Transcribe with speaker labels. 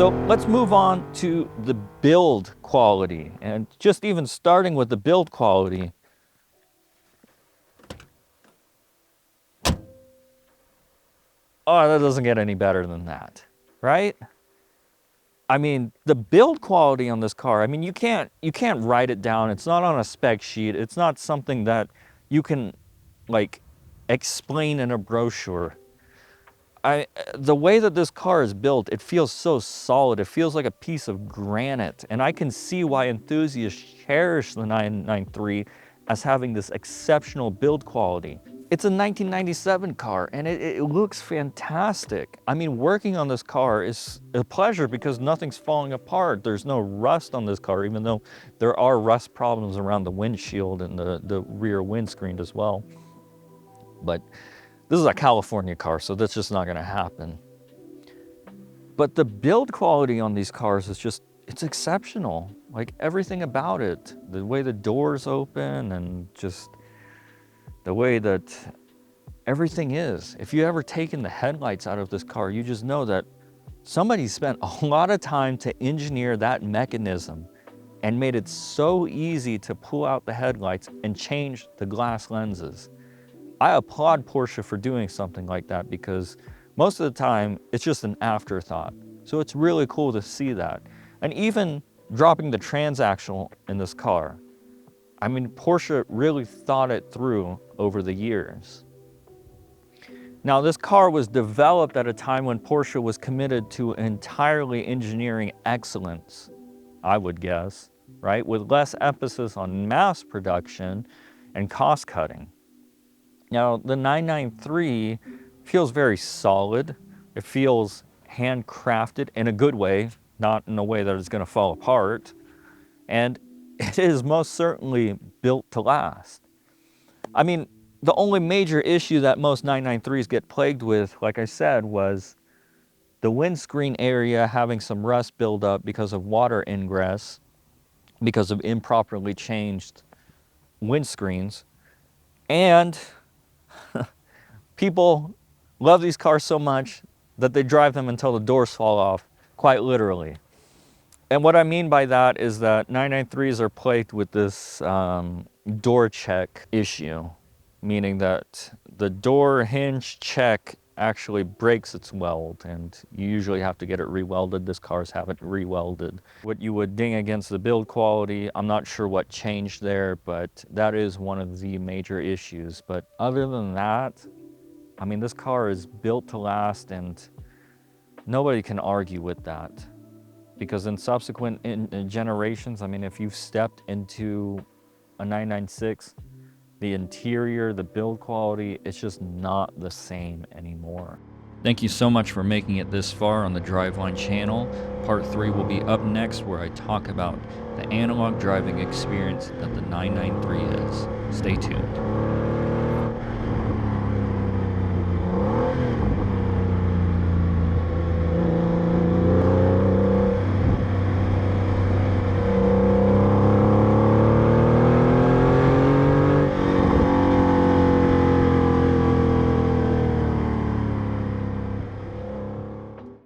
Speaker 1: So let's move on to the build quality, and just even starting with the build quality. Oh, that doesn't get any better than that, right? I mean, the build quality on this car, I mean, you can't write it down. It's not on a spec sheet. It's not something that you can like explain in a brochure. The way that this car is built, it feels so solid. It feels like a piece of granite. And I can see why enthusiasts cherish the 993 as having this exceptional build quality. It's a 1997 car and it looks fantastic. I mean, working on this car is a pleasure because nothing's falling apart. There's no rust on this car, even though there are rust problems around the windshield and the rear windscreen as well. But this is a California car, so that's just not gonna happen. But the build quality on these cars is just, it's exceptional. Like everything about it, the way the doors open and just the way that everything is. If you ever taken the headlights out of this car, you just know that somebody spent a lot of time to engineer that mechanism and made it so easy to pull out the headlights and change the glass lenses. I applaud Porsche for doing something like that because most of the time it's just an afterthought. So it's really cool to see that. And even dropping the transaxle in this car, I mean, Porsche really thought it through over the years. Now, this car was developed at a time when Porsche was committed to entirely engineering excellence, I would guess, right? With less emphasis on mass production and cost cutting. Now, the 993 feels very solid. It feels handcrafted in a good way, not in a way that it's going to fall apart. And it is most certainly built to last. I mean, the only major issue that most 993s get plagued with, like I said, was the windscreen area having some rust buildup because of water ingress, because of improperly changed windscreens. And people love these cars so much that they drive them until the doors fall off, quite literally. And what I mean by that is that 993s are plagued with this door check issue, meaning that the door hinge check actually breaks its weld, and you usually have to get it rewelded. This car's have it rewelded. What you would ding against the build quality, I'm not sure what changed there, but that is one of the major issues. But other than that, I mean, this car is built to last, and nobody can argue with that. Because in subsequent generations, I mean, if you've stepped into a 996, the interior, the build quality, it's just not the same anymore. Thank you so much for making it this far on the Driveline channel. Part 3 will be up next, where I talk about the analog driving experience that the 993 is. Stay tuned.